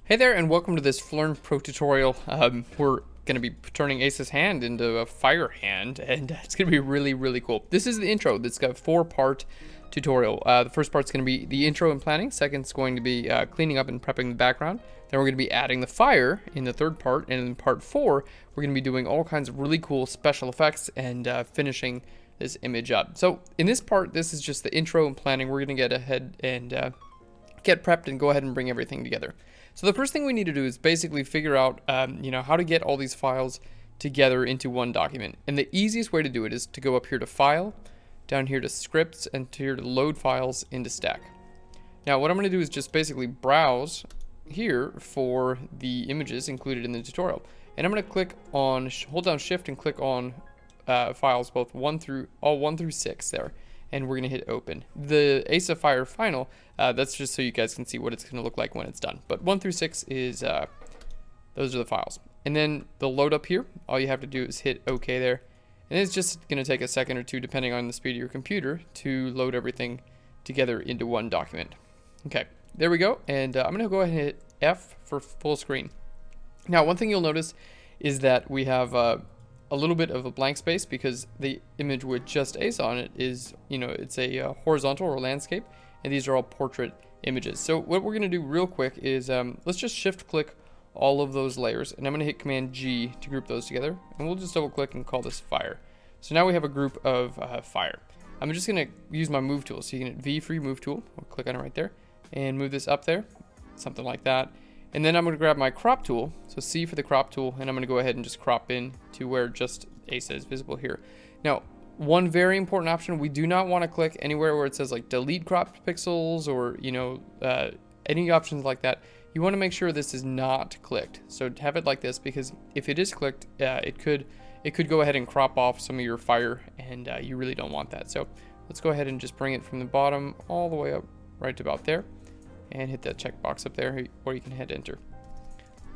Hey there, and welcome to this Flurn Pro tutorial. We're going to be turning Ace's hand into a fire hand, and it's going to be really, really cool. This is the intro. That's got a 4-part tutorial. The first part's going to be the intro and planning. Second's going to be cleaning up and prepping the background. Then we're going to be adding the fire in the third part, and in part 4, we're going to be doing all kinds of really cool special effects and finishing this image up. So in this part, this is just the intro and planning. We're going to get ahead and get prepped and go ahead and bring everything together. So the first thing we need to do is basically figure out, how to get all these files together into one document. And the easiest way to do it is to go up here to File, down here to Scripts, and here to Load Files into Stack. Now what I'm going to do is just basically browse here for the images included in the tutorial. And I'm going to click on, hold down Shift and click on files, both 1 through 6 there. And we're going to hit open. The Ace of Fire final, that's just so you guys can see what it's going to look like when it's done. But 1 through 6 is, those are the files. And then they'll load up here. All you have to do is hit OK there. And it's just going to take a second or two, depending on the speed of your computer, to load everything together into one document. Okay, there we go. And I'm going to go ahead and hit F for full screen. Now, one thing you'll notice is that we have a little bit of a blank space because the image with just Ace on it is, it's a horizontal or landscape, and these are all portrait images. So what we're going to do real quick is let's just shift click all of those layers, and I'm going to hit Command G to group those together, and we'll just double click and call this fire. So now we have a group of fire. I'm just going to use my move tool. So you can hit V for your move tool. I'll click on it right there and move this up there, something like that. And then I'm going to grab my crop tool, so C for the crop tool, and I'm going to go ahead and just crop in to where just Ace is visible here. Now, one very important option, we do not want to click anywhere where it says like delete cropped pixels or, any options like that. You want to make sure this is not clicked. So have it like this, because if it is clicked, it could go ahead and crop off some of your fire, and you really don't want that. So let's go ahead and just bring it from the bottom all the way up right to about there. And hit that checkbox up there, or you can hit enter.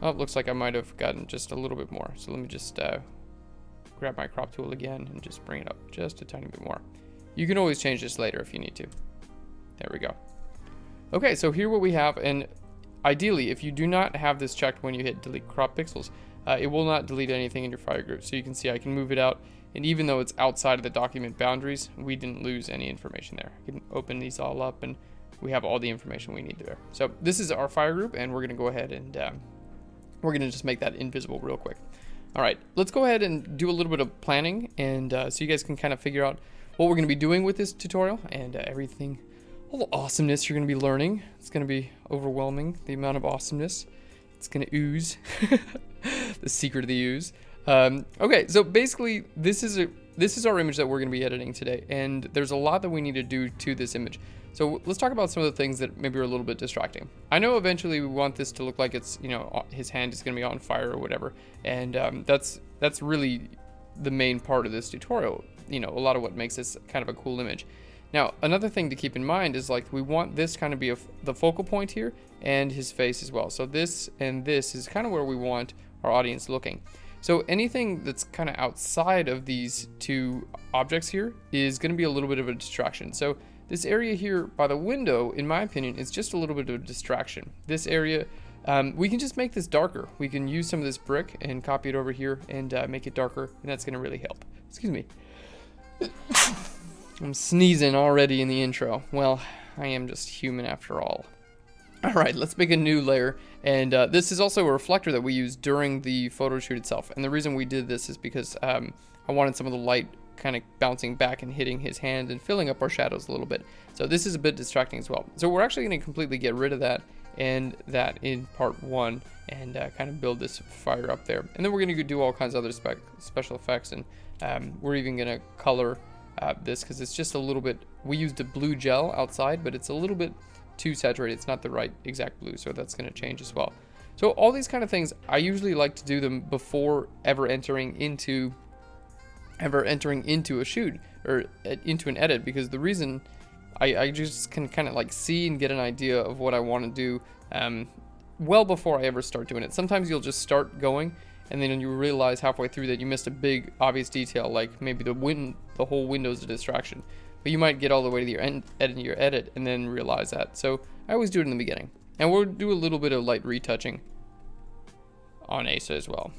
Oh, it looks like I might have gotten just a little bit more. So let me just grab my crop tool again and just bring it up just a tiny bit more. You can always change this later if you need to. There we go. Okay, so here what we have, and ideally, if you do not have this checked when you hit delete crop pixels, it will not delete anything in your fire group. So you can see I can move it out, and even though it's outside of the document boundaries, we didn't lose any information there. I can open these all up, and we have all the information we need there. So this is our fire group, and we're going to go ahead and we're going to just make that invisible real quick. All right, let's go ahead and do a little bit of planning, and so you guys can kind of figure out what we're going to be doing with this tutorial and everything, all the awesomeness you're going to be learning. It's going to be overwhelming, the amount of awesomeness. It's going to ooze, the secret of the ooze. Okay, so basically this is our image that we're going to be editing today, and there's a lot that we need to do to this image. So let's talk about some of the things that maybe are a little bit distracting. I know eventually we want this to look like it's, his hand is going to be on fire or whatever, and that's really the main part of this tutorial. A lot of what makes this kind of a cool image. Now, another thing to keep in mind is like we want this kind of be the focal point here, and his face as well. So this and this is kind of where we want our audience looking. So anything that's kind of outside of these two objects here is going to be a little bit of a distraction. So this area here by the window, in my opinion, is just a little bit of a distraction. This area, we can just make this darker. We can use some of this brick and copy it over here and make it darker, and that's going to really help. Excuse me. I'm sneezing already in the intro. Well, I am just human after all. All right, let's make a new layer. And this is also a reflector that we use during the photo shoot itself. And the reason we did this is because I wanted some of the light kind of bouncing back and hitting his hand and filling up our shadows a little bit. So this is a bit distracting as well. So we're actually going to completely get rid of that and that in part 1 and kind of build this fire up there. And then we're going to do all kinds of other special effects, and we're even going to color this because it's just a little bit, we used a blue gel outside, but it's a little bit too saturated. It's not the right exact blue, so that's going to change as well. So all these kind of things, I usually like to do them before ever entering into a shoot or into an edit, because the reason I just can kind of like see and get an idea of what I want to do well before I ever start doing it. Sometimes you'll just start going, and then you realize halfway through that you missed a big obvious detail, like maybe the whole window's a distraction. But you might get all the way to your end, editing your edit, and then realize that. So I always do it in the beginning. And we'll do a little bit of light retouching on Asa as well.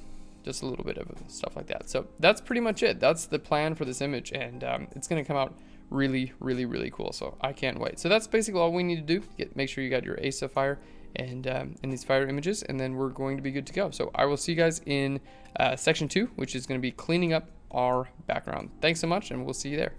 Just a little bit of stuff like that. So that's pretty much it. That's the plan for this image, and it's going to come out really, really, really cool. So I can't wait. So that's basically all we need to do. Make sure you got your Asa fire and these fire images, and then we're going to be good to go. So I will see you guys in section 2, which is going to be cleaning up our background. Thanks so much, and we'll see you there.